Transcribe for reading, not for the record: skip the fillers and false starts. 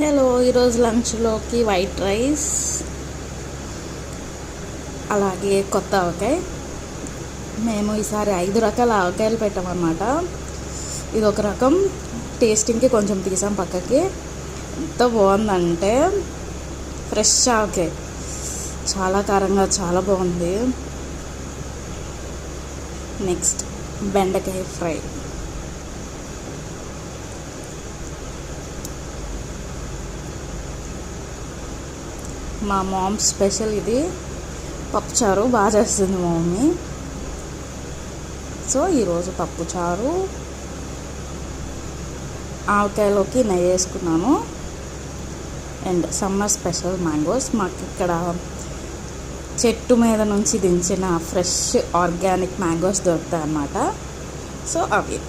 Hello, ఈరోజు లంచ్లోకి white rice, అలాగే కొత్త ఆవకాయ. మేము ఈసారి 5 రకాల ఆవకాయలు పెట్టామన్నమాట. ఇది ఒక రకం, టేస్టింగ్కి కొంచెం తీసాం పక్కకి. ఎంత బాగుందంటే ఫ్రెష్ ఆవకాయ, చాలా కారంగా చాలా బాగుంది. నెక్స్ట్ బెండకాయ ఫ్రై, మా మామ్ స్పెషల్ ఇది. పప్పుచారు బాగా చేస్తుంది మా మమ్మీ. సో ఈరోజు పప్పుచారు, ఆవకాయలోకి నెయ్యి వేసుకున్నాను. And summer special mangoes. మాకు ఇక్కడ చెట్టు మీద నుంచి దించిన ఫ్రెష్ ఆర్గానిక్ మ్యాంగోస్ దొరుకుతాయి అన్నమాట. సో అవి